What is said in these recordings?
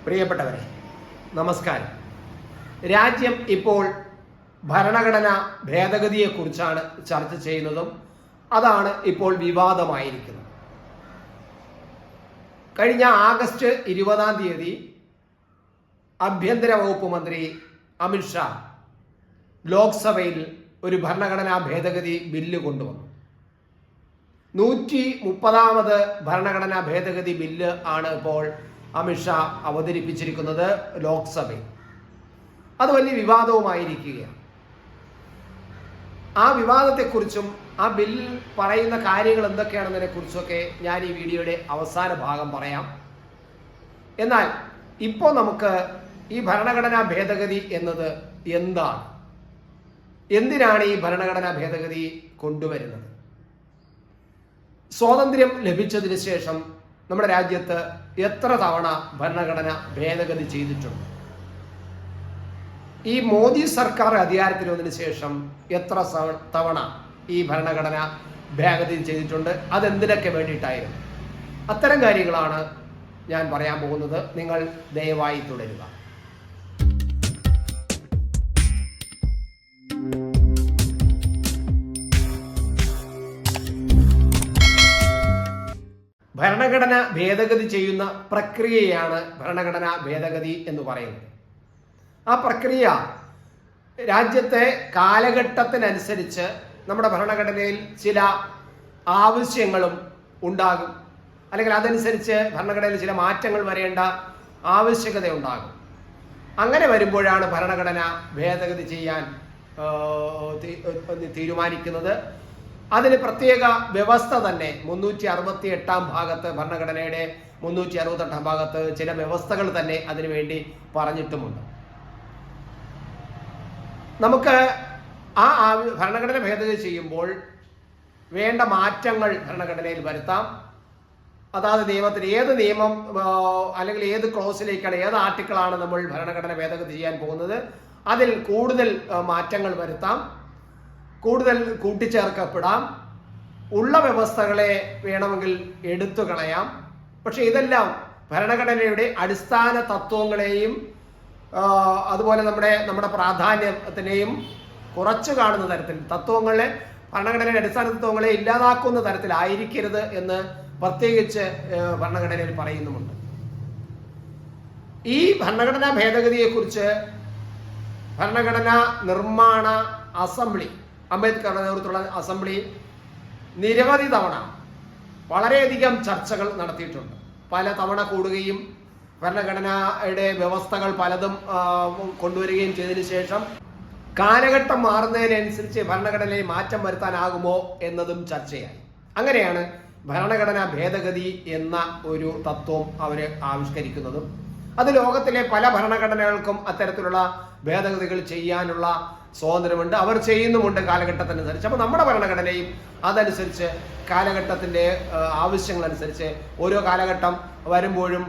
പ്രിയപ്പെട്ടവരെ, നമസ്കാരം. രാജ്യം ഇപ്പോൾ ഭരണഘടനാ ഭേദഗതിയെക്കുറിച്ചാണ് ചർച്ച ചെയ്യുന്നതും അതാണ് ഇപ്പോൾ വിവാദമായിരിക്കുന്നത്. കഴിഞ്ഞ ആഗസ്റ്റ് 20 ആഭ്യന്തര വകുപ്പ് മന്ത്രി അമിത്ഷാ ലോക്സഭയിൽ ഒരു ഭരണഘടനാ ഭേദഗതി ബില്ല് കൊണ്ടുവന്നു. 130ാമത് ഭരണഘടനാ ഭേദഗതി ബില്ല് ആണ് ഇപ്പോൾ അമിത്ഷാ അവതരിപ്പിച്ചിരിക്കുന്നത് ലോക്സഭയിൽ. അത് വലിയ വിവാദവുമായിരിക്കുകയാണ്. ആ വിവാദത്തെക്കുറിച്ചും ആ ബില്ലിൽ പറയുന്ന കാര്യങ്ങൾ എന്തൊക്കെയാണെന്നതിനെ കുറിച്ചൊക്കെ ഞാൻ ഈ വീഡിയോയുടെ അവസാന ഭാഗം പറയാം. എന്നാൽ ഇപ്പോൾ നമുക്ക് ഈ ഭരണഘടനാ ഭേദഗതി എന്നത് എന്താണ്, എന്തിനാണ് ഈ ഭരണഘടനാ ഭേദഗതി കൊണ്ടുവരുന്നത്? സ്വാതന്ത്ര്യം ലഭിച്ചതിന് ശേഷം നമ്മുടെ രാജ്യത്ത് എത്ര തവണ ഭരണഘടന ഭേദഗതി ചെയ്തിട്ടുണ്ട്? ഈ മോദി സർക്കാർ അധികാരത്തിൽ വന്നതിന് ശേഷം എത്ര തവണ ഈ ഭരണഘടന ഭേദഗതി ചെയ്തിട്ടുണ്ട്? അതെന്തിനൊക്കെ വേണ്ടിയിട്ടായിരുന്നു? അത്തരം കാര്യങ്ങളാണ് ഞാൻ പറയാൻ പോകുന്നത്. നിങ്ങൾ ദയവായി തുടരുക. ഭരണഘടന ഭേദഗതി ചെയ്യുന്ന പ്രക്രിയയാണ് ഭരണഘടനാ ഭേദഗതി എന്ന് പറയുന്നത്. ആ പ്രക്രിയ രാജ്യത്തെ കാലഘട്ടത്തിനനുസരിച്ച് നമ്മുടെ ഭരണഘടനയിൽ ചില ആവശ്യങ്ങളും ഉണ്ടാകും, അല്ലെങ്കിൽ അതനുസരിച്ച് ഭരണഘടനയിൽ ചില മാറ്റങ്ങൾ വരേണ്ട ആവശ്യകത ഉണ്ടാകും. അങ്ങനെ വരുമ്പോഴാണ് ഭരണഘടന ഭേദഗതി ചെയ്യാൻ തീരുമാനിക്കുന്നത്. അതിന് പ്രത്യേക വ്യവസ്ഥ തന്നെ 368 ഭാഗത്ത്, ഭരണഘടനയുടെ 368 ഭാഗത്ത് ചില വ്യവസ്ഥകൾ തന്നെ അതിനുവേണ്ടി പറഞ്ഞിട്ടുമുണ്ട്. നമുക്ക് ആ ഭരണഘടന ഭേദഗതി ചെയ്യുമ്പോൾ വേണ്ട മാറ്റങ്ങൾ ഭരണഘടനയിൽ വരുത്താം. അതാത് നിയമത്തിന് ഏത് നിയമം അല്ലെങ്കിൽ ഏത് ക്ലോസിലേക്കാണ്, ഏത് ആർട്ടിക്കിളാണ് നമ്മൾ ഭരണഘടന ഭേദഗതി ചെയ്യാൻ പോകുന്നത്, അതിൽ കൂടുതൽ മാറ്റങ്ങൾ വരുത്താം, കൂടുതൽ കൂട്ടിച്ചേർക്കപ്പെടാം, ഉള്ള വ്യവസ്ഥകളെ വേണമെങ്കിൽ എടുത്തു കളയാം. പക്ഷെ ഇതെല്ലാം ഭരണഘടനയുടെ അടിസ്ഥാന തത്വങ്ങളെയും അതുപോലെ നമ്മുടെ പ്രാധാന്യത്തിനെയും കുറച്ചു കാണുന്ന തരത്തിൽ, തത്വങ്ങളെ, ഭരണഘടനയുടെ അടിസ്ഥാന തത്വങ്ങളെ ഇല്ലാതാക്കുന്ന തരത്തിലായിരിക്കരുത് എന്ന് പ്രത്യേകിച്ച് ഭരണഘടനയിൽ പറയുന്നുമുണ്ട്. ഈ ഭരണഘടനാ ഭേദഗതിയെക്കുറിച്ച് ഭരണഘടനാ നിർമ്മാണ അസംബ്ലി, അംബേദ്കറുടെ നേതൃത്വത്തിലുള്ള അസംബ്ലി നിരവധി തവണ വളരെയധികം ചർച്ചകൾ നടത്തിയിട്ടുണ്ട്. പല തവണ കൂടുകയും ഭരണഘടനയുടെ വ്യവസ്ഥകൾ പലതും കൊണ്ടുവരികയും ചെയ്തതിനു ശേഷം കാലഘട്ടം മാറുന്നതിനനുസരിച്ച് ഭരണഘടനയിൽ മാറ്റം വരുത്താനാകുമോ എന്നതും ചർച്ചയായി. അങ്ങനെയാണ് ഭരണഘടനാ ഭേദഗതി എന്ന ഒരു തത്വം അവർ ആവിഷ്കരിക്കുന്നതും. അത് ലോകത്തിലെ പല ഭരണഘടനകൾക്കും അത്തരത്തിലുള്ള ഭേദഗതികൾ ചെയ്യാനുള്ള സ്വാതന്ത്ര്യമുണ്ട്, അവർ ചെയ്യുന്നുമുണ്ട് കാലഘട്ടത്തിനനുസരിച്ച്. അപ്പോൾ നമ്മുടെ ഭരണഘടനയും അതനുസരിച്ച് കാലഘട്ടത്തിൻ്റെ ആവശ്യങ്ങളനുസരിച്ച് ഓരോ കാലഘട്ടം വരുമ്പോഴും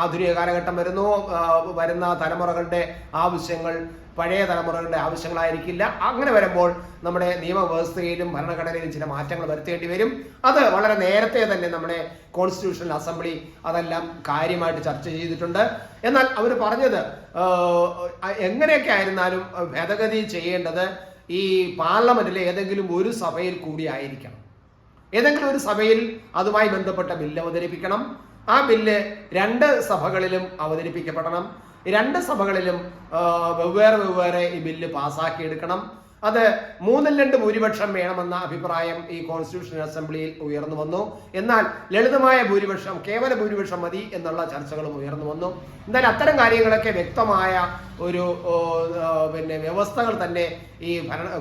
ആധുനിക കാലഘട്ടം വരുന്ന തലമുറകളുടെ ആവശ്യങ്ങൾ പഴയ തലമുറകളുടെ ആവശ്യങ്ങളായിരിക്കില്ല. അങ്ങനെ വരുമ്പോൾ നമ്മുടെ നിയമവ്യവസ്ഥയിലും ഭരണഘടനയിലും ചില മാറ്റങ്ങൾ വരുത്തേണ്ടി വരും. അത് വളരെ നേരത്തെ തന്നെ നമ്മുടെ കോൺസ്റ്റിറ്റ്യൂഷണൽ അസംബ്ലി അതെല്ലാം കാര്യമായിട്ട് ചർച്ച ചെയ്തിട്ടുണ്ട്. എന്നാൽ അവർ പറഞ്ഞത് എങ്ങനെയൊക്കെ ആയിരുന്നാലും ഭേദഗതി ചെയ്യേണ്ടത് ഈ പാർലമെന്റിലെ ഏതെങ്കിലും ഒരു സഭയിൽ കൂടി ആയിരിക്കണം. ഏതെങ്കിലും ഒരു സഭയിൽ അതുമായി ബന്ധപ്പെട്ട ബില്ല് അവതരിപ്പിക്കണം. ആ ബില്ല് 2 സഭകളിലും അവതരിപ്പിക്കപ്പെടണം. 2 സഭകളിലും വെവ്വേറെ ഈ ബില്ല് പാസ്സാക്കിയെടുക്കണം. അത് 3/2 ഭൂരിപക്ഷം വേണമെന്ന അഭിപ്രായം ഈ കോൺസ്റ്റിറ്റ്യൂഷണൽ അസംബ്ലിയിൽ ഉയർന്നു വന്നു. എന്നാൽ ലളിതമായ ഭൂരിപക്ഷം, കേവല ഭൂരിപക്ഷം മതി എന്നുള്ള ചർച്ചകളും ഉയർന്നു വന്നു. എന്നാൽ അത്തരം കാര്യങ്ങളൊക്കെ വ്യക്തമായ ഒരു വ്യവസ്ഥകൾ തന്നെ ഈ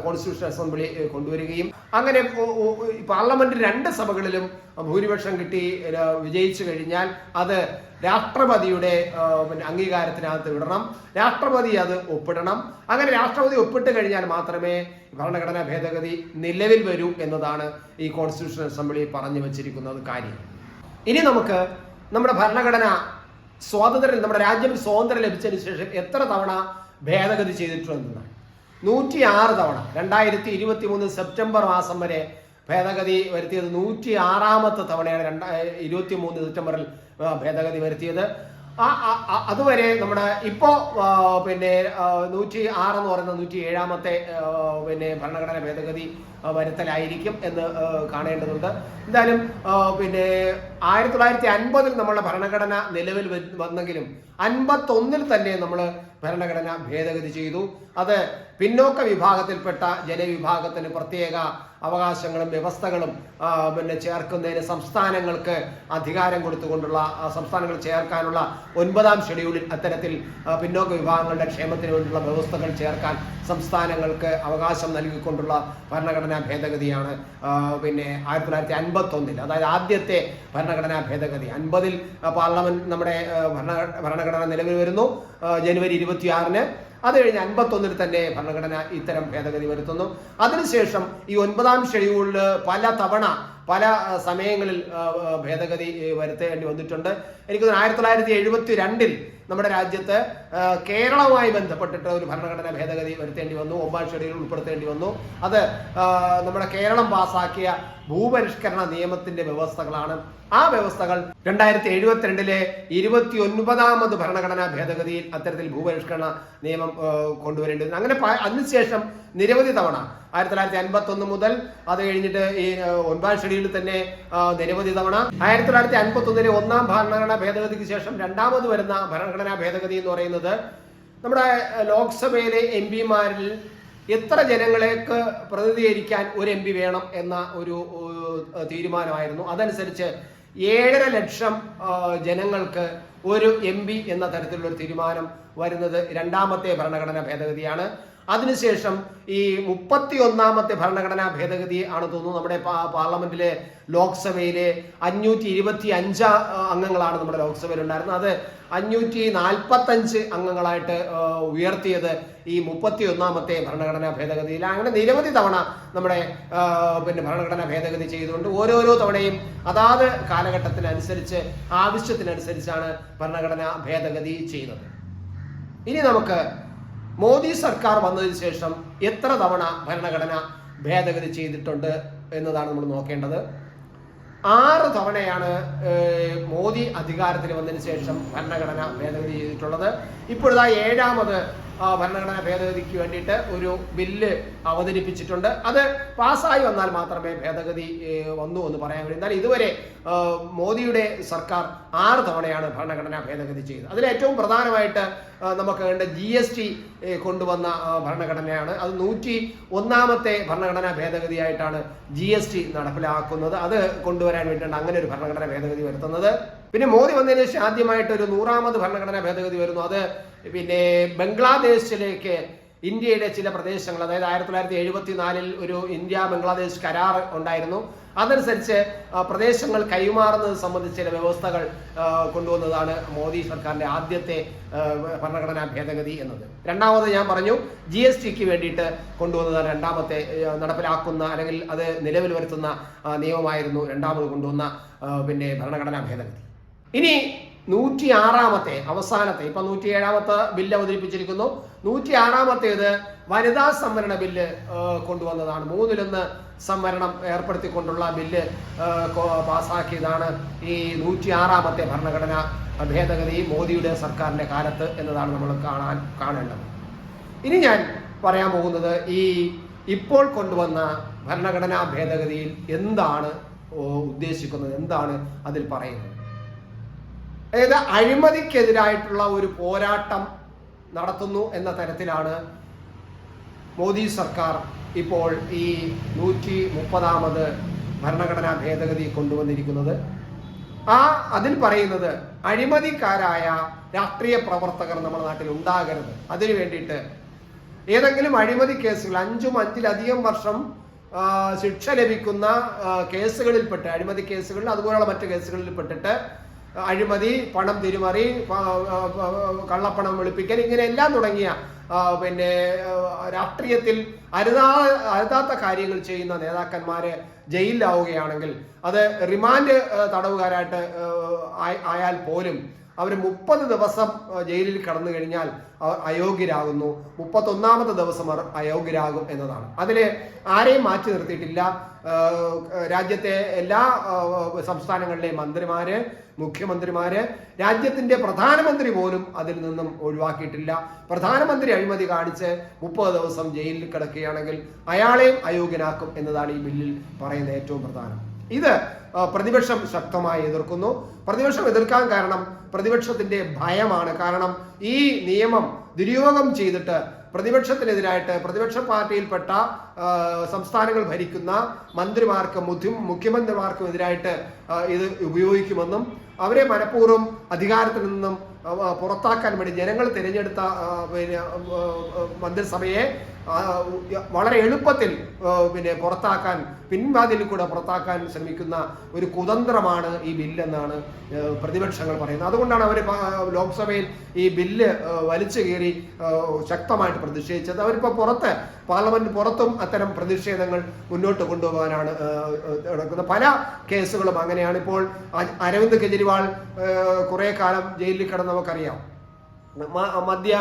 കോൺസ്റ്റിറ്റ്യൂഷണൽ അസംബ്ലി കൊണ്ടുവരികയും അങ്ങനെ പാർലമെന്റ് 2 സഭകളിലും ഭൂരിപക്ഷം കിട്ടി വിജയിച്ചു കഴിഞ്ഞാൽ അത് രാഷ്ട്രപതിയുടെ അംഗീകാരത്തിനകത്ത് വിടണം. രാഷ്ട്രപതി അത് ഒപ്പിടണം. അങ്ങനെ രാഷ്ട്രപതി ഒപ്പിട്ട് കഴിഞ്ഞാൽ മാത്രമേ ഭരണഘടനാ ഭേദഗതി നിലവിൽ വരൂ എന്നതാണ് ഈ കോൺസ്റ്റിറ്റ്യൂഷണൽ അസംബ്ലി പറഞ്ഞു വച്ചിരിക്കുന്നത് കാര്യം. ഇനി നമുക്ക് നമ്മുടെ ഭരണഘടന നമ്മുടെ രാജ്യം സ്വാതന്ത്ര്യം ലഭിച്ചതിന് ശേഷം എത്ര തവണ ഭേദഗതി ചെയ്തിട്ടുണ്ടെന്നാണ്. 106 തവണ. 2023 സെപ്റ്റംബർ മാസം വരെ ഭേദഗതി വരുത്തിയത് 106ാമത്തെ തവണയാണ്. 23 സെപ്റ്റംബറിൽ ഭേദഗതി വരുത്തിയത്. അതുവരെ നമ്മുടെ ഇപ്പോ പിന്നെ 106 എന്ന് പറയുന്ന 107ാമത്തെ പിന്നെ ഭരണഘടനാ ഭേദഗതി വരുത്തലായിരിക്കും എന്ന് കാണേണ്ടതുണ്ട്. എന്തായാലും പിന്നെ 1950 നമ്മളുടെ ഭരണഘടന നിലവിൽ വന്നെങ്കിലും 51 തന്നെ നമ്മൾ ഭരണഘടന ഭേദഗതി ചെയ്തു. അത് പിന്നോക്ക വിഭാഗത്തിൽപ്പെട്ട ജനവിഭാഗത്തിന് പ്രത്യേക അവകാശങ്ങളും വ്യവസ്ഥകളും പിന്നെ ചേർക്കുന്നതിന് സംസ്ഥാനങ്ങൾക്ക് അധികാരം കൊടുത്തുകൊണ്ടുള്ള സംസ്ഥാനങ്ങൾ ചേർക്കാനുള്ള 9ാം ഷെഡ്യൂളിൽ അത്തരത്തിൽ പിന്നോക്ക വിഭാഗങ്ങളുടെ ക്ഷേമത്തിന് വേണ്ടിയുള്ള വ്യവസ്ഥകൾ ചേർക്കാൻ സംസ്ഥാനങ്ങൾക്ക് അവകാശം നൽകിക്കൊണ്ടുള്ള ഭരണഘടനാ ഭേദഗതിയാണ് പിന്നെ 1951 അതായത് ആദ്യത്തെ ഭരണഘടനാ ഭേദഗതി. 50 പാർലമെന്റ് നമ്മുടെ ഭരണഘടന നിലവിൽ വരുന്നു ജനുവരി 26-ന്. അത് കഴിഞ്ഞ് 51 തന്നെ ഭരണഘടന ഇത്തരം ഭേദഗതി വരുത്തുന്നു. അതിനുശേഷം ഈ 9ാം ഷെഡ്യൂളിൽ പല തവണ പല സമയങ്ങളിൽ ഭേദഗതി വരുത്തേണ്ടി വന്നിട്ടുണ്ട്. എനിക്ക് 1972 നമ്മുടെ രാജ്യത്ത് കേരളവുമായി ബന്ധപ്പെട്ടിട്ട് ഒരു ഭരണഘടനാ ഭേദഗതി വരുത്തേണ്ടി വന്നു. 9ാം ഷെഡ്യൂളിൽ ഉൾപ്പെടുത്തേണ്ടി വന്നു. അത് നമ്മുടെ കേരളം പാസാക്കിയ ഭൂപരിഷ്കരണ നിയമത്തിന്റെ വ്യവസ്ഥകളാണ്. ആ വ്യവസ്ഥകൾ 2072 29ാമത് ഭരണഘടനാ ഭേദഗതിയിൽ അത്തരത്തിൽ ഭൂപരിഷ്കരണ നിയമം കൊണ്ടുവരേണ്ടത്. അങ്ങനെ അതിനുശേഷം നിരവധി തവണ 1951 മുതൽ അത് കഴിഞ്ഞിട്ട് ഈ 9ാം ഷെഡ്യൂളിൽ തന്നെ നിരവധി തവണ 1951 1ാം ഭരണഘടനാ ഭേദഗതിക്ക് ശേഷം രണ്ടാമത് വരുന്ന ഭരണഘടനാ ഭേദഗതി എന്ന് പറയുന്നത് നമ്മുടെ ലോക്സഭയിലെ MP-മാരിൽ എത്ര ജനങ്ങളേക്ക് പ്രതിനിധീകരിക്കാൻ ഒരു MP വേണം എന്ന ഒരു തീരുമാനമായിരുന്നു. അതനുസരിച്ച് 7.5 ലക്ഷം ജനങ്ങൾക്ക് ഒരു MP എന്ന തരത്തിലുള്ള ഒരു തീരുമാനം വരുന്നത് രണ്ടാമത്തെ ഭരണഘടനാ ഭേദഗതിയാണ്. അതിനുശേഷം ഈ 31ാമത്തെ ഭരണഘടനാ ഭേദഗതി ആണ് തോന്നുന്നു നമ്മുടെ പാർലമെന്റിലെ ലോക്സഭയിലെ 525 അംഗങ്ങളാണ് നമ്മുടെ ലോക്സഭയിൽ ഉണ്ടായിരുന്നത്. അത് 545 അംഗങ്ങളായിട്ട് ഉയർത്തിയത് ഈ 31ാമത്തെ ഭരണഘടനാ ഭേദഗതിയിൽ. അങ്ങനെ നിരവധി തവണ നമ്മുടെ പിന്നെ ഭരണഘടനാ ഭേദഗതി ചെയ്തുകൊണ്ട് ഓരോരോ തവണയും അതാത് കാലഘട്ടത്തിനനുസരിച്ച് ആവശ്യത്തിനനുസരിച്ചാണ് ഭരണഘടനാ ഭേദഗതി ചെയ്യുന്നത്. ഇനി നമുക്ക് മോദി സർക്കാർ വന്നതിന് ശേഷം എത്ര തവണ ഭരണഘടന ഭേദഗതി ചെയ്തിട്ടുണ്ട് എന്നതാണ് നമ്മൾ നോക്കേണ്ടത്. 6 തവണയാണ് മോദി അധികാരത്തിൽ വന്നതിന് ശേഷം ഭരണഘടന ഭേദഗതി ചെയ്തിട്ടുള്ളത്. ഇപ്പോഴത്തെ 7ാമത് ഭരണഘടനാ ഭേദഗതിക്ക് വേണ്ടിയിട്ട് ഒരു ബില്ല് അവതരിപ്പിച്ചിട്ടുണ്ട്. അത് പാസ്സായി വന്നാൽ മാത്രമേ ഭേദഗതി വന്നു എന്ന് പറയാൻ കഴിയും. എന്നാൽ ഇതുവരെ മോദിയുടെ സർക്കാർ 6 തവണയാണ് ഭരണഘടനാ ഭേദഗതി ചെയ്തത്. അതിൽ ഏറ്റവും പ്രധാനമായിട്ട് നമുക്ക് വേണ്ട GST കൊണ്ടുവന്ന ഭരണഘടനയാണ്. അത് 101ാമത്തെ ഭരണഘടനാ ഭേദഗതിയായിട്ടാണ് GST നടപ്പിലാക്കുന്നത്. അത് കൊണ്ടുവരാൻ വേണ്ടിയിട്ടാണ് അങ്ങനെ ഒരു ഭരണഘടനാ ഭേദഗതി വരുത്തുന്നത്. പിന്നെ മോദി വന്നതിന് ശേഷം ആദ്യമായിട്ട് ഒരു 100ാമത് ഭരണഘടനാ ഭേദഗതി വരുന്നു. അത് പിന്നെ ബംഗ്ലാദേശിലേക്ക് ഇന്ത്യയുടെ ചില പ്രദേശങ്ങൾ, അതായത് 1974 ഒരു ഇന്ത്യ ബംഗ്ലാദേശ് കരാർ ഉണ്ടായിരുന്നു. അതനുസരിച്ച് പ്രദേശങ്ങൾ കൈമാറുന്നത് സംബന്ധിച്ച ചില വ്യവസ്ഥകൾ കൊണ്ടുവന്നതാണ് മോദി സർക്കാരിന്റെ ആദ്യത്തെ ഭരണഘടനാ ഭേദഗതി എന്നത്. രണ്ടാമത് ഞാൻ പറഞ്ഞു GSTക്ക് വേണ്ടിയിട്ട് കൊണ്ടുവന്നതാണ് രണ്ടാമത്തെ നടപ്പിലാക്കുന്ന അല്ലെങ്കിൽ അത് നിലവിൽ വരുത്തുന്ന നിയമമായിരുന്നു രണ്ടാമത് കൊണ്ടുവന്ന പിന്നെ ഭരണഘടനാ ഭേദഗതി. ഇനി 106ാമത്തെ അവസാനത്തെ, ഇപ്പൊ 107ാമത്തെ ബില്ല് അവതരിപ്പിച്ചിരിക്കുന്നു. 106ാമത്തേത് വനിതാ സംവരണ ബില്ല് കൊണ്ടുവന്നതാണ്. 1/3 സംവരണം ഏർപ്പെടുത്തിക്കൊണ്ടുള്ള ബില്ല് പാസാക്കിയതാണ് ഈ 106ാമത്തെ ഭരണഘടനാ ഭേദഗതി മോദിയുടെ സർക്കാരിന്റെ കാലത്ത് എന്നതാണ് നമ്മൾ കാണേണ്ടത്. ഇനി ഞാൻ പറയാൻ പോകുന്നത് ഈ ഇപ്പോൾ കൊണ്ടുവന്ന ഭരണഘടനാ ഭേദഗതിയിൽ എന്താണ് ഉദ്ദേശിക്കുന്നത്, എന്താണ് അതിൽ പറയുന്നത്. അതായത് അഴിമതിക്കെതിരായിട്ടുള്ള ഒരു പോരാട്ടം നടത്തുന്നു എന്ന തരത്തിലാണ് മോദി സർക്കാർ ഇപ്പോൾ ഈ 130ാമത് ഭരണഘടനാ ഭേദഗതി കൊണ്ടുവന്നിരിക്കുന്നത്. അതിൽ പറയുന്നത് അഴിമതിക്കാരായ രാഷ്ട്രീയ പ്രവർത്തകർ നമ്മുടെ നാട്ടിൽ ഉണ്ടാകരുത്. അതിനു വേണ്ടിയിട്ട് ഏതെങ്കിലും അഴിമതി കേസുകൾ 5-5-ലധികം വർഷം ശിക്ഷ ലഭിക്കുന്ന കേസുകളിൽപ്പെട്ട്, അഴിമതി കേസുകളിൽ അതുപോലുള്ള മറ്റു കേസുകളിൽ പെട്ടിട്ട് അഴിമതി, പണം തിരിമറി, കള്ളപ്പണം വെളുപ്പിക്കൽ, ഇങ്ങനെ എല്ലാം തുടങ്ങിയ പിന്നെ രാഷ്ട്രീയത്തിൽ അരുതാത്ത കാര്യങ്ങൾ ചെയ്യുന്ന നേതാക്കന്മാര് ജയിലിലാവുകയാണെങ്കിൽ അത് റിമാൻഡ് തടവുകാരായിട്ട് ആയാൽ പോലും അവർ 30 ദിവസം ജയിലിൽ കടന്നു കഴിഞ്ഞാൽ അയോഗ്യരാകുന്നു, 31ാമത്തെ ദിവസം അവർ അയോഗ്യരാകും എന്നതാണ്. അതിൽ ആരെയും മാറ്റി നിർത്തിയിട്ടില്ല. രാജ്യത്തെ എല്ലാ സംസ്ഥാനങ്ങളിലെയും മന്ത്രിമാര്, മുഖ്യമന്ത്രിമാര്, രാജ്യത്തിന്റെ പ്രധാനമന്ത്രി പോലും അതിൽ നിന്നും ഒഴിവാക്കിയിട്ടില്ല. പ്രധാനമന്ത്രി അഴിമതി കാണിച്ച് 30 ദിവസം ജയിലിൽ കിടക്കുകയാണെങ്കിൽ അയാളെയും അയോഗ്യനാക്കും എന്നതാണ് ഈ ബില്ലിൽ പറയുന്ന ഏറ്റവും പ്രധാനം. ഇത് പ്രതിപക്ഷം ശക്തമായി എതിർക്കുന്നു. പ്രതിപക്ഷം എതിർക്കാൻ കാരണം പ്രതിപക്ഷത്തിന്റെ ഭയമാണ്. കാരണം ഈ നിയമം ദുരുപയോഗം ചെയ്തിട്ട് പ്രതിപക്ഷത്തിനെതിരായിട്ട് പ്രതിപക്ഷ പാർട്ടിയിൽപ്പെട്ട സംസ്ഥാനങ്ങൾ ഭരിക്കുന്ന മന്ത്രിമാർക്കും മുഖ്യമന്ത്രിമാർക്കും എതിരായിട്ട് ഇത് ഉപയോഗിക്കുമെന്നും അവരെ മനഃപൂർവ്വം അധികാരത്തിൽ നിന്നും പുറത്താക്കാൻ വേണ്ടി ജനങ്ങൾ തിരഞ്ഞെടുത്ത മന്ത്രിസഭയെ വളരെ എളുപ്പത്തിൽ പുറത്താക്കാൻ, പിൻവാതിലിൽ കൂടെ പുറത്താക്കാൻ ശ്രമിക്കുന്ന ഒരു കുതന്ത്രമാണ് ഈ ബില്ലെന്നാണ് പ്രതിപക്ഷങ്ങൾ പറയുന്നത്. അതുകൊണ്ടാണ് അവർ ലോക്സഭയിൽ ഈ ബില്ല് വലിച്ചു കയറി ശക്തമായിട്ട് പ്രതിഷേധിച്ചത്. അവരിപ്പോൾ പാർലമെന്റ് പുറത്തും അത്തരം പ്രതിഷേധങ്ങൾ മുന്നോട്ട് കൊണ്ടുപോകാനാണ് നടക്കുന്നത്. പല കേസുകളും അങ്ങനെയാണ്. ഇപ്പോൾ അരവിന്ദ് കെജ്രിവാൾ കുറെ കാലം ജയിലിൽ കിടന്ന് നമുക്കറിയാം. മദ്യ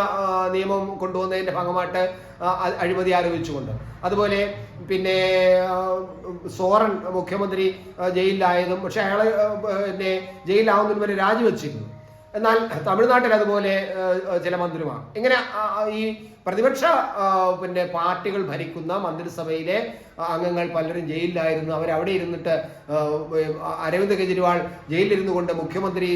നിയമം കൊണ്ടുവന്നതിന്റെ ഭാഗമായിട്ട് അഴിമതി ആരോപിച്ചുകൊണ്ട്. അതുപോലെ സോറൻ മുഖ്യമന്ത്രി ജയിലിലായതും, പക്ഷെ അയാള് ജയിലിലാവുന്നതിന് വരെ രാജിവെച്ചിരുന്നു. എന്നാൽ തമിഴ്നാട്ടിൽ അതുപോലെ ചില മന്ത്രിമാർ. ഇങ്ങനെ ഈ പ്രതിപക്ഷ പാർട്ടികൾ ഭരിക്കുന്ന മന്ത്രിസഭയിലെ അംഗങ്ങൾ പലരും ജയിലിലായിരുന്നു. അവരവിടെ ഇരുന്നിട്ട് അരവിന്ദ് കെജ്രിവാൾ ജയിലിലിരുന്നു കൊണ്ട് മുഖ്യമന്ത്രി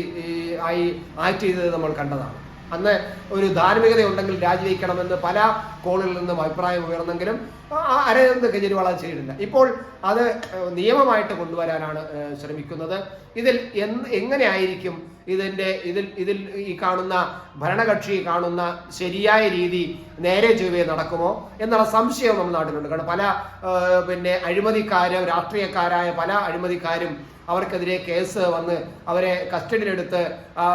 ആയി ആക്ട് ചെയ്തത് നമ്മൾ കണ്ടതാണ്. അന്ന് ഒരു ധാർമ്മികത ഉണ്ടെങ്കിൽ രാജിവെക്കണമെന്ന് പല കോണുകളിൽ നിന്നും അഭിപ്രായം ഉയർന്നെങ്കിലും അരവിന്ദ് കെജ്രിവാൾ അത് ചെയ്തിട്ടില്ല. ഇപ്പോൾ അത് നിയമമായിട്ട് കൊണ്ടുവരാനാണ് ശ്രമിക്കുന്നത്. ഇതിൽ എങ്ങനെ ആയിരിക്കും ഇതിൽ ഈ കാണുന്ന ഭരണകക്ഷി കാണുന്ന ശരിയായ രീതി നേരെ ചൊവ്വേ നടക്കുമോ എന്നുള്ള സംശയം നമ്മുടെ നാട്ടിലുണ്ട്. കാരണം പല അഴിമതിക്കാരും രാഷ്ട്രീയക്കാരായ പല അഴിമതിക്കാരും അവർക്കെതിരെ കേസ് വന്ന് അവരെ കസ്റ്റഡിയിലെടുത്ത്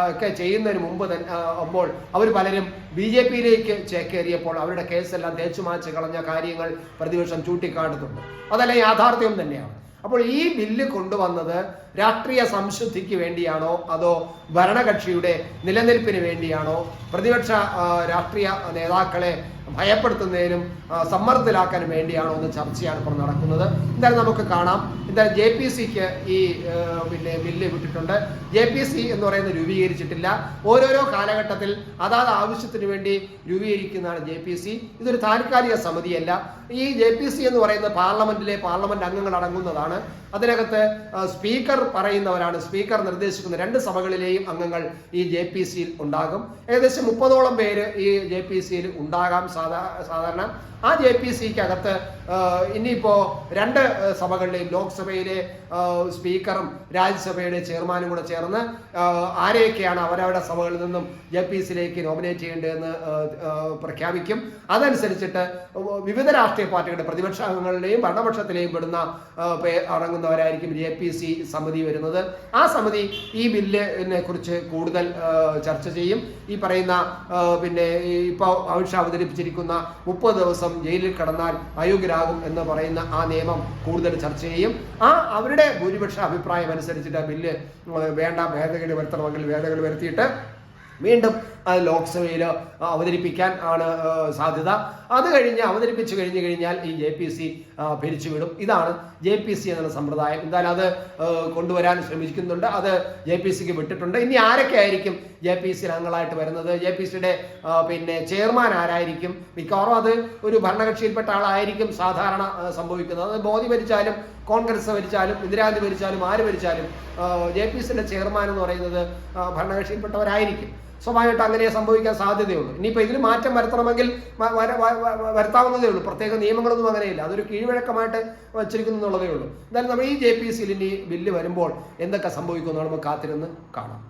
ഒക്കെ ചെയ്യുന്നതിന് മുമ്പ് ആകുമ്പോൾ അവർ പലരും BJP-യിലേക്ക് ചേക്കേറിയപ്പോൾ അവരുടെ കേസെല്ലാം തേച്ചുമാച്ച് കളഞ്ഞ കാര്യങ്ങൾ പ്രതിപക്ഷം ചൂണ്ടിക്കാട്ടുന്നുണ്ട്. അതെല്ലാം യാഥാർത്ഥ്യം തന്നെയാണ്. അപ്പോൾ ഈ ബില്ല് കൊണ്ടുവന്നത് രാഷ്ട്രീയ സംശുദ്ധിക്ക് വേണ്ടിയാണോ അതോ ഭരണകക്ഷിയുടെ നിലനിൽപ്പിന് വേണ്ടിയാണോ, പ്രതിപക്ഷ രാഷ്ട്രീയ നേതാക്കളെ ഭയപ്പെടുത്തുന്നതിനും സമ്മർദ്ദത്തിലാക്കാനും വേണ്ടിയാണോ എന്ന ചർച്ചയാണ് ഇപ്പോൾ നടക്കുന്നത്. എന്തായാലും നമുക്ക് കാണാം. എന്തായാലും JPC-ക്ക് ഈ ബില്ല് വിട്ടിട്ടുണ്ട്. JPC എന്ന് പറയുന്നത് രൂപീകരിച്ചിട്ടില്ല. ഓരോരോ കാലഘട്ടത്തിൽ അതാത് ആവശ്യത്തിന് വേണ്ടി രൂപീകരിക്കുന്നതാണ് JPC. ഇതൊരു താൽക്കാലിക സമിതിയല്ല. ഈ JPC എന്ന് പറയുന്നത് പാർലമെന്റ് അംഗങ്ങൾ അടങ്ങുന്നതാണ്. അതിനകത്ത് സ്പീക്കർ പറയുന്നവരാണ്. സ്പീക്കർ നിർദ്ദേശിക്കുന്ന 2 സഭകളിലെയും അംഗങ്ങൾ ഈ JPC-യിൽ ഉണ്ടാകും. ഏകദേശം 30ഓളം പേര് ഈ JPC-യിൽ ഉണ്ടാകാം സാധാരണ. ആ JPC-ക്കകത്ത് ഇനിയിപ്പോ 2 സഭകളിലെയും ലോക്സഭയിലെ സ്പീക്കറും രാജ്യസഭയുടെ ചെയർമാനും കൂടെ ചേർന്ന് ആരെയൊക്കെയാണ് അവരവരുടെ സഭകളിൽ നിന്നും JPC-യിലേക്ക് നോമിനേറ്റ് ചെയ്യേണ്ടതെന്ന് പ്രഖ്യാപിക്കും. അതനുസരിച്ചിട്ട് വിവിധ രാഷ്ട്രീയ പാർട്ടികളുടെ പ്രതിപക്ഷ അംഗങ്ങളുടെയും ഭരണപക്ഷത്തിലെയും പെടുന്ന അടങ്ങുന്നവരായിരിക്കും JPC സമിതി വരുന്നത്. ആ സമിതി ഈ ബില്ലിനെ കുറിച്ച് കൂടുതൽ ചർച്ച ചെയ്യും. ഈ പറയുന്ന ഇപ്പോൾ അമിത്ഷാ അവതരിപ്പിച്ചിരിക്കുന്ന 30 ദിവസം ജയിലിൽ കടന്നാൽ അയോഗ്യരാകും എന്ന് പറയുന്ന ആ നിയമം കൂടുതൽ ചർച്ച ചെയ്യും. അവരുടെ ഭൂരിപക്ഷ അഭിപ്രായം അനുസരിച്ചിട്ട് ബില്ല് വേണ്ട, ഭേദഗതി വരുത്തണമെങ്കിൽ ഭേദഗതി വരുത്തിയിട്ട് വീണ്ടും അത് ലോക്സഭയിൽ അവതരിപ്പിക്കാൻ ആണ് സാധ്യത. അത് അവതരിപ്പിച്ചു കഴിഞ്ഞാൽ ഈ JPC പിരിച്ചുവിടും. ഇതാണ് JPC എന്നുള്ള സമ്പ്രദായം. എന്തായാലും അത് കൊണ്ടുവരാൻ ശ്രമിക്കുന്നുണ്ട്. അത് JPC-ക്ക് വിട്ടിട്ടുണ്ട്. ഇനി ആരൊക്കെ ആയിരിക്കും JPC അംഗങ്ങളായിട്ട് വരുന്നത്, JPC-യുടെ ചെയർമാൻ ആരായിരിക്കും? മിക്കവാറും അത് ഒരു ഭരണകക്ഷിയിൽപ്പെട്ട ആളായിരിക്കും സാധാരണ സംഭവിക്കുന്നത്. അത് മോദി ഭരിച്ചാലും കോൺഗ്രസ് ഭരിച്ചാലും ഇന്ദിരാഗാന്ധി ഭരിച്ചാലും ആര് ഭരിച്ചാലും JPC-യുടെ ചെയർമാൻ എന്ന് പറയുന്നത് ഭരണകക്ഷിയിൽപ്പെട്ടവരായിരിക്കും. സ്വാഭാവികമായിട്ട് അങ്ങനെ സംഭവിക്കാൻ സാധ്യതയുള്ളൂ. ഇനിയിപ്പോൾ ഇതിൽ മാറ്റം വരുത്തണമെങ്കിൽ വരുത്താവുന്നതേ ഉള്ളൂ. പ്രത്യേക നിയമങ്ങളൊന്നും അങ്ങനെയില്ല. അതൊരു കീഴ്വഴക്കമായിട്ട് വച്ചിരിക്കുന്നു എന്നുള്ളതേ ഉള്ളൂ. എന്തായാലും നമ്മൾ ഈ JPC-യിൽ ഇനി ബില്ല് വരുമ്പോൾ എന്തൊക്കെ സംഭവിക്കുമെന്ന് നമുക്ക് കാത്തിരുന്ന് കാണാം.